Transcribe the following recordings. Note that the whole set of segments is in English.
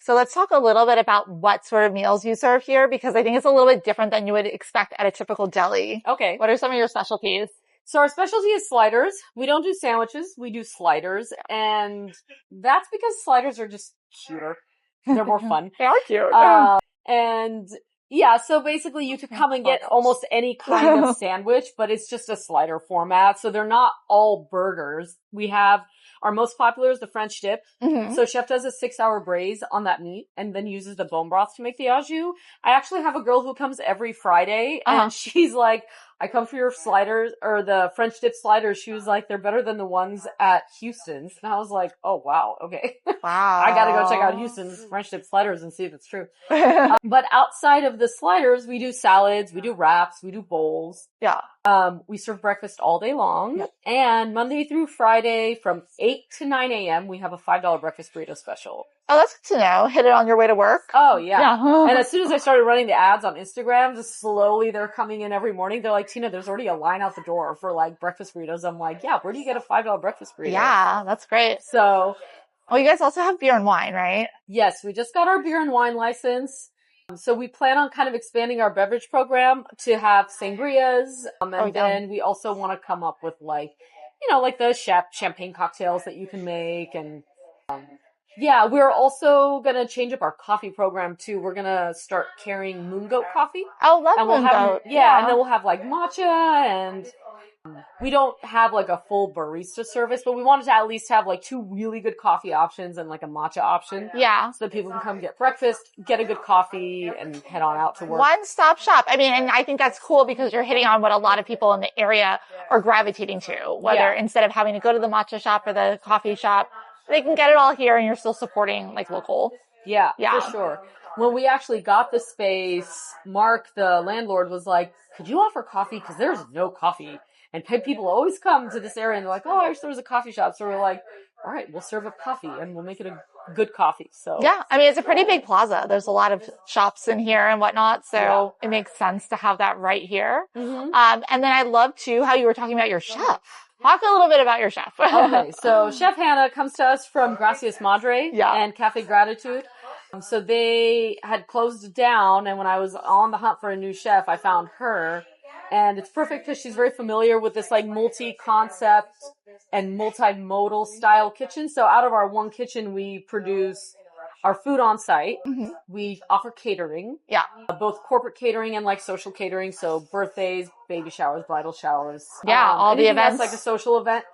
So let's talk a little bit about what sort of meals you serve here, because I think it's a little bit different than you would expect at a typical deli. Okay. What are some of your specialties? So our specialty is sliders. We don't do sandwiches. We do sliders. And that's because sliders are just cuter. They're more fun. They are cute. And yeah, so basically you could come and get almost any kind of sandwich, but it's just a slider format. So they're not all burgers. We have our most popular is the French dip. Mm-hmm. So chef does a 6-hour braise on that meat and then uses the bone broth to make the au jus. I actually have a girl who comes every Friday and she's like, I come for your sliders or the French dip sliders. She was like, they're better than the ones at Houston's. And I was like, oh wow, okay. Wow. I gotta go check out Houston's French dip sliders and see if it's true. But outside of the sliders, we do salads, we do wraps, we do bowls. Yeah. We serve breakfast all day long. Yep. And Monday through Friday from 8 to 9 a.m. we have a $5 breakfast burrito special. Oh, that's good to know. Hit it on your way to work. Oh, yeah. Yeah. And as soon as I started running the ads on Instagram, just slowly they're coming in every morning. They're like, Tina, there's already a line out the door for like breakfast burritos. I'm like, yeah, where do you get a $5 breakfast burrito? Yeah, that's great. So, well, you guys also have beer and wine, right? yes, we just got our beer and wine license. So we plan on kind of expanding our beverage program to have sangrias. And then we also want to come up with like, you know, like the champagne cocktails that you can make. And yeah, we're also going to change up our coffee program too. We're going to start carrying moon goat coffee. Oh, love And we'll moon have, goat. yeah, and then we'll have like matcha, and we don't have like a full barista service, but we wanted to at least have like 2 really good coffee options and like a matcha option. Yeah. So that people can come get breakfast, get a good coffee, and head on out to work. One-stop shop. I mean, and I think that's cool because you're hitting on what a lot of people in the area are gravitating to, whether instead of having to go to the matcha shop or the coffee shop, they can get it all here and you're still supporting like local. Yeah, Yeah. for sure. When we actually got the space, Mark, the landlord, was like, could you offer coffee? Because there's no coffee. And people always come to this area and they're like, oh, I wish there was a coffee shop. So we're like, all right, we'll serve up coffee and we'll make it a good coffee. So yeah, I mean, it's a pretty big plaza. There's a lot of shops in here and whatnot. So it makes sense to have that right here. Mm-hmm. And then I love too how you were talking about your chef. Talk a little bit about your chef. Okay, so Chef Hannah comes to us from Gracias Madre and Cafe Gratitude. So they had closed down, and when I was on the hunt for a new chef, I found her. And it's perfect because she's very familiar with this like multi-concept and multimodal style kitchen. So out of our one kitchen, we produce our food on site. Mm-hmm. We offer catering. Yeah. Both corporate catering and like social catering. So birthdays, baby showers, bridal showers. Yeah, all the events. That's like a social event.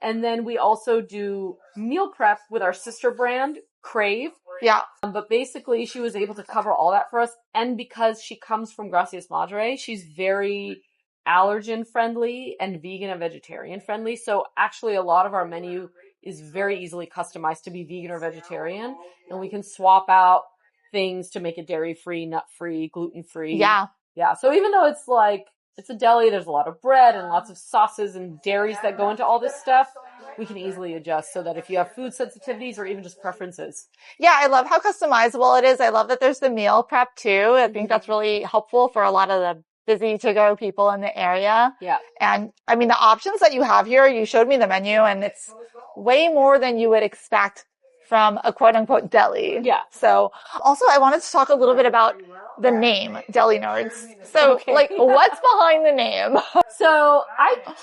And then we also do meal prep with our sister brand, Crave. Yeah. But basically she was able to cover all that for us. And because she comes from Gracias Madre, she's very allergen friendly and vegan and vegetarian friendly. So actually a lot of our menu is very easily customized to be vegan or vegetarian. And we can swap out things to make it dairy-free, nut-free, gluten-free. Yeah. Yeah. So even though it's like, it's a deli, there's a lot of bread and lots of sauces and dairies that go into all this stuff, we can easily adjust so that if you have food sensitivities or even just preferences. Yeah, I love how customizable it is. I love that there's the meal prep too. I think that's really helpful for a lot of the busy to go people in the area. Yeah. And I mean, the options that you have here, you showed me the menu and it's way more than you would expect from a quote unquote deli. Yeah. So also I wanted to talk a little bit about the name Deli Nerds. So like what's behind the name? So I can't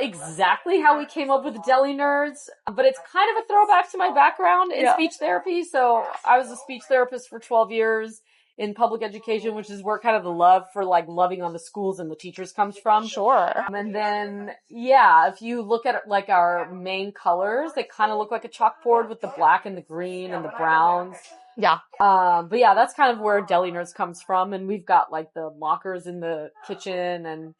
remember exactly how we came up with Deli Nerds, but it's kind of a throwback to my background in speech therapy. So I was a speech therapist for 12 years in public education, which is where kind of the love for like loving on the schools and the teachers comes from. Sure. And then, yeah, if you look at like our main colors, they kind of look like a chalkboard with the black and the green and the browns. Yeah. But yeah, that's kind of where Deli Nerds comes from. And we've got like the lockers in the kitchen and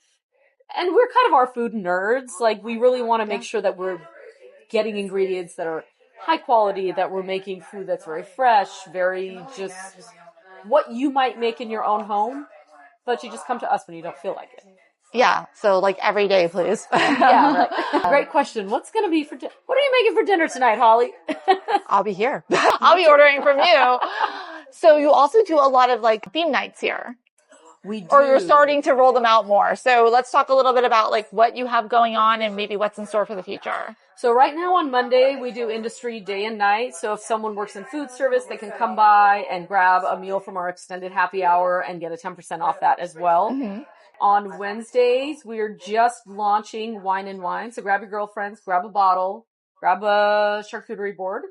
we're kind of our food nerds. Like we really want to make sure that we're getting ingredients that are high quality, that we're making food that's very fresh, very just what you might make in your own home, but you just come to us when you don't feel like it. Yeah. So like every day, please. Yeah. Right. Great question. What's going to be what are you making for dinner tonight, Holly? I'll be here. I'll be ordering from you. So you also do a lot of like theme nights here. We do. Or you're starting to roll them out more. So let's talk a little bit about like what you have going on and maybe what's in store for the future. So right now on Monday, we do industry day and night. So if someone works in food service, they can come by and grab a meal from our extended happy hour and get a 10% off that as well. Mm-hmm. On Wednesdays, we're just launching Wine and Wine. So grab your girlfriends, grab a bottle, grab a charcuterie board,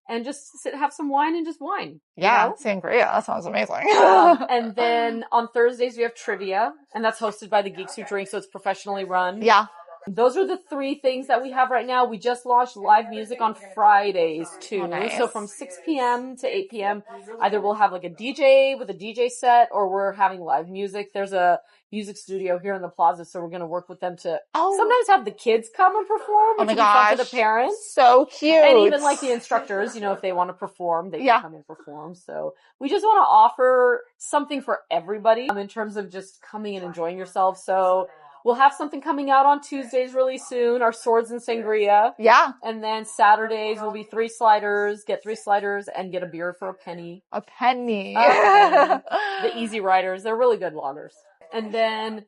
and just have some wine and just wine. Yeah, you know? sangria. That sounds amazing. And then on Thursdays, we have trivia, and that's hosted by the Geeks Who Drink, so it's professionally run. Yeah. Those are the 3 things that we have right now. We just launched live music on Fridays, too. Oh, nice. So from 6 p.m. to 8 p.m., either we'll have like a DJ with a DJ set, or we're having live music. There's a music studio here in the plaza, so we're going to work with them to sometimes have the kids come and perform, which would be fun for the parents. So cute. And even like the instructors, if they want to perform, they can come and perform. So we just want to offer something for everybody in terms of just coming and enjoying yourself. So we'll have something coming out on Tuesdays really soon, our swords and sangria. Yeah. And then Saturdays will be 3 sliders, get 3 sliders and get a beer for a penny. A penny. The Easy Riders, they're really good lagers. And then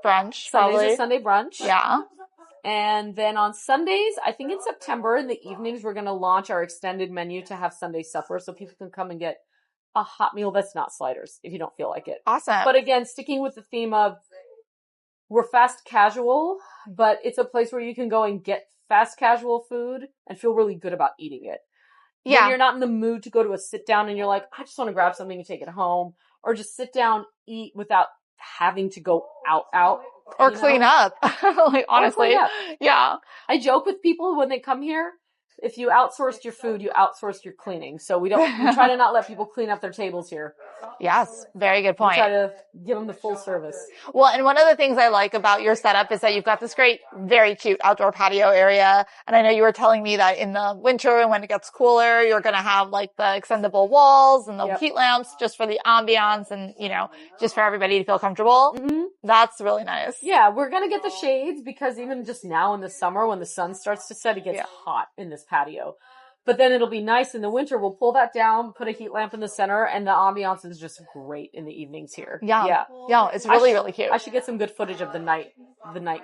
brunch, Sundays probably. is Sunday brunch. Yeah. And then on Sundays, I think in September in the evenings, we're going to launch our extended menu to have Sunday supper so people can come and get a hot meal that's not sliders if you don't feel like it. Awesome. But again, sticking with the theme of we're fast casual, but it's a place where you can go and get fast casual food and feel really good about eating it. Yeah. When you're not in the mood to go to a sit down and you're like, I just want to grab something and take it home, or just sit down, eat without having to go out. Or clean up. Like, honestly. Yeah. I joke with people when they come here. If you outsourced your food, you outsourced your cleaning. So we try to not let people clean up their tables here. Yes. Very good point. We try to give them the full service. Well, and one of the things I like about your setup is that you've got this great, very cute outdoor patio area. And I know you were telling me that in the winter and when it gets cooler, you're going to have like the extendable walls and the heat lamps just for the ambiance and, just for everybody to feel comfortable. Mm-hmm. That's really nice. Yeah, we're going to get the shades because even just now in the summer when the sun starts to set, it gets hot in this patio. But then it'll be nice in the winter. We'll pull that down, put a heat lamp in the center, and the ambiance is just great in the evenings here. Yeah. It's really, really cute. I should get some good footage of the night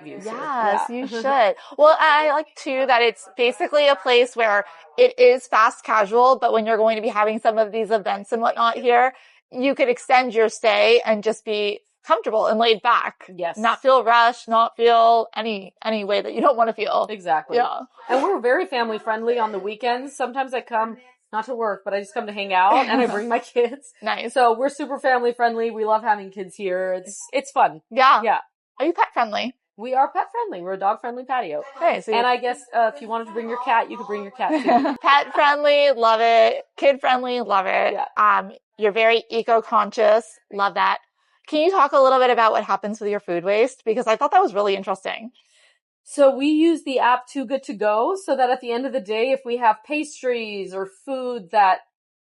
views. Yes, you should. Well, I like too that it's basically a place where it is fast casual, but when you're going to be having some of these events and whatnot here, you could extend your stay and just be comfortable and laid back. Yes. Not feel rushed, not feel any way that you don't want to feel. Exactly. Yeah. And we're very family friendly on the weekends. Sometimes I come not to work, but I just come to hang out and I bring my kids. Nice. So we're super family friendly. We love having kids here. It's fun. Yeah. Yeah. Are you pet friendly? We are pet friendly. We're a dog friendly patio. Okay, so and I guess if you wanted to bring your cat, you could bring your cat too. Pet friendly, love it. Kid friendly, love it. Yeah. You're very eco-conscious. Love that. Can you talk a little bit about what happens with your food waste? Because I thought that was really interesting. So we use the app Too Good To Go so that at the end of the day, if we have pastries or food that,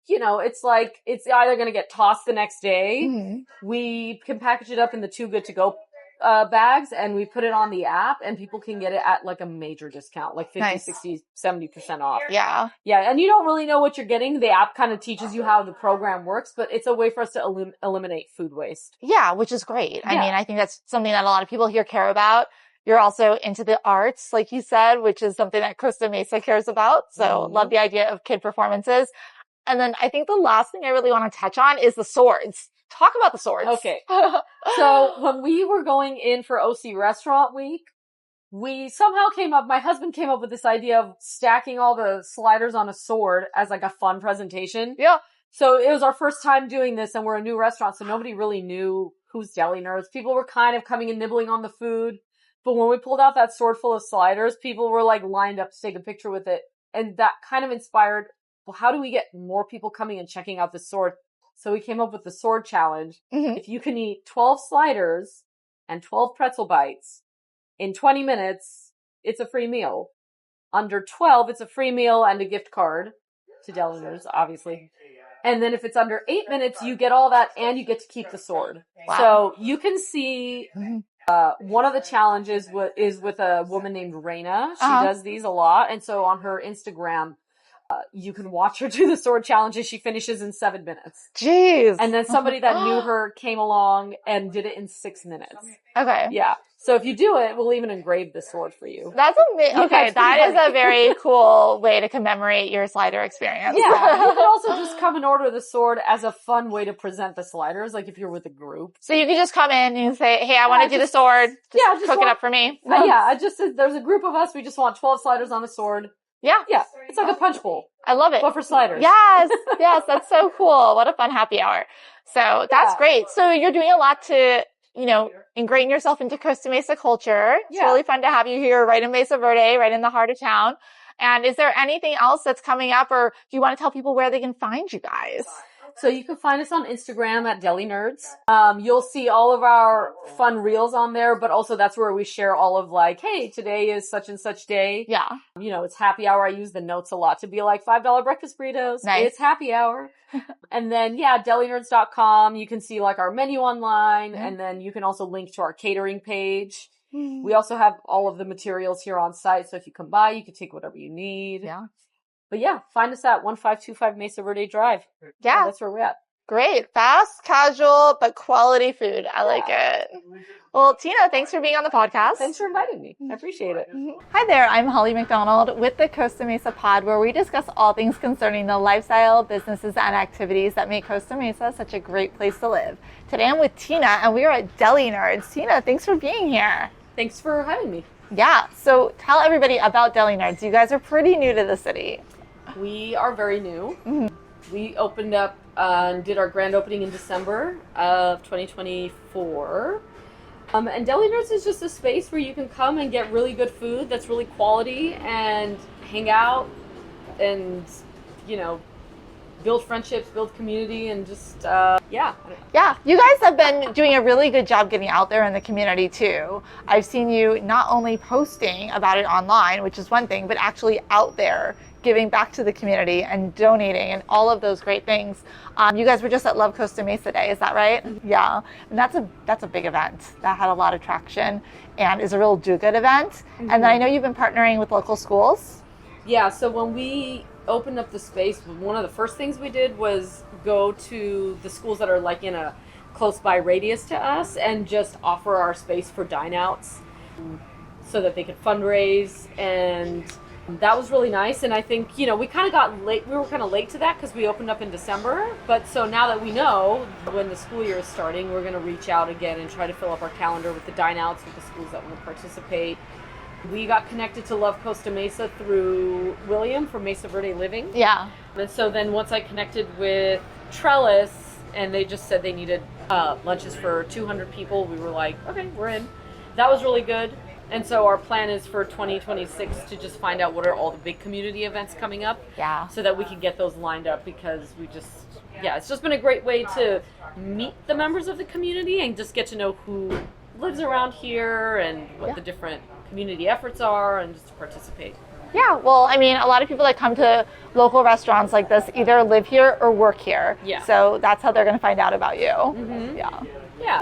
it's like, it's either going to get tossed the next day, we can package it up in the Too Good To Go bags and we put it on the app and people can get it at like a major discount, like 50, 60, 70% off. Yeah. Yeah. And you don't really know what you're getting. The app kind of teaches you how the program works, but it's a way for us to eliminate food waste. Yeah, which is great. I mean, I think that's something that a lot of people here care about. You're also into the arts, like you said, which is something that Costa Mesa cares about. So love the idea of kid performances. And then I think the last thing I really want to touch on is the swords. Talk about the swords. Okay. So when we were going in for OC Restaurant Week, we somehow my husband came up with this idea of stacking all the sliders on a sword as like a fun presentation. Yeah. So it was our first time doing this and we're a new restaurant, so nobody really knew who's Deli Nerds. People were kind of coming and nibbling on the food. But when we pulled out that sword full of sliders, people were like lined up to take a picture with it. And that kind of inspired, well, how do we get more people coming and checking out the sword? So we came up with the sword challenge. If you can eat 12 sliders and 12 pretzel bites in 20 minutes, it's a free meal. Under 12, it's a free meal and a gift card to Deli Nerds, obviously. And then if it's under 8 minutes, you get all that and you get to keep the sword. Wow. So you can see one of the challenges is with a woman named Raina. She does these a lot. And so on her Instagram, You can watch her do the sword challenge and she finishes in 7 minutes. Jeez. And then somebody that knew her came along and did it in 6 minutes. Okay. Yeah. So if you do it, we'll even engrave the sword for you. That's amazing. Okay, that is a very cool way to commemorate your slider experience. Yeah. You can also just come and order the sword as a fun way to present the sliders, like if you're with a group. So you can just come in and say, hey, I want to do the sword. Just cook it up for me. I just said there's a group of us. We just want 12 sliders on the sword. Yeah. Yeah. It's like a punch bowl. I love it. But for sliders. Yes. Yes. That's so cool. What a fun happy hour. So that's great. So you're doing a lot to, ingrain yourself into Costa Mesa culture. It's really fun to have you here right in Mesa Verde, right in the heart of town. And is there anything else that's coming up, or do you want to tell people where they can find you guys? So you can find us on Instagram at Deli Nerds. You'll see all of our fun reels on there, but also that's where we share all of like, hey, today is such and such day. Yeah. It's happy hour. I use the notes a lot to be like $5 breakfast burritos. Nice. It's happy hour. And then, delinerds.com. You can see like our menu online, and then you can also link to our catering page. We also have all of the materials here on site. So if you come by, you can take whatever you need. Yeah. But find us at 1525 Mesa Verde Drive. Yeah. That's where we're at. Great. Fast, casual, but quality food. I like it. Well, Tina, thanks for being on the podcast. Thanks for inviting me. I appreciate it. Hi there. I'm Holly McDonald with the Costa Mesa Pod, where we discuss all things concerning the lifestyle, businesses, and activities that make Costa Mesa such a great place to live. Today I'm with Tina, and we are at Deli Nerds. Tina, thanks for being here. Thanks for having me. Yeah. So tell everybody about Deli Nerds. You guys are pretty new to the city. We are very new. We opened up and did our grand opening in December of 2024. And Deli Nerds is just a space where you can come and get really good food that's really quality and hang out and, build friendships, build community, and just, Yeah, you guys have been doing a really good job getting out there in the community too. I've seen you not only posting about it online, which is one thing, but actually out there giving back to the community and donating and all of those great things. You guys were just at Love Costa Mesa Day, is that right? Yeah, and that's a big event that had a lot of traction and is a real do-good event. And then I know you've been partnering with local schools. Yeah, so when we opened up the space, one of the first things we did was go to the schools that are like in a close by radius to us and just offer our space for dine outs so that they could fundraise, and that was really nice. And I think, we kind of got late. We were kind of late to that because we opened up in December. But so now that we know when the school year is starting, we're going to reach out again and try to fill up our calendar with the dine outs with the schools that want to participate. We got connected to Love Costa Mesa through William from Mesa Verde Living. Yeah. And so then once I connected with Trellis and they just said they needed lunches for 200 people, we were like, okay, we're in. That was really good. And so our plan is for 2026 to just find out what are all the big community events coming up. Yeah. So that we can get those lined up, because it's just been a great way to meet the members of the community and just get to know who lives around here and what the different community efforts are, and just to participate. Yeah, well, I mean, a lot of people that come to local restaurants like this either live here or work here. Yeah. So that's how they're going to find out about you. Mm-hmm. Yeah. Yeah.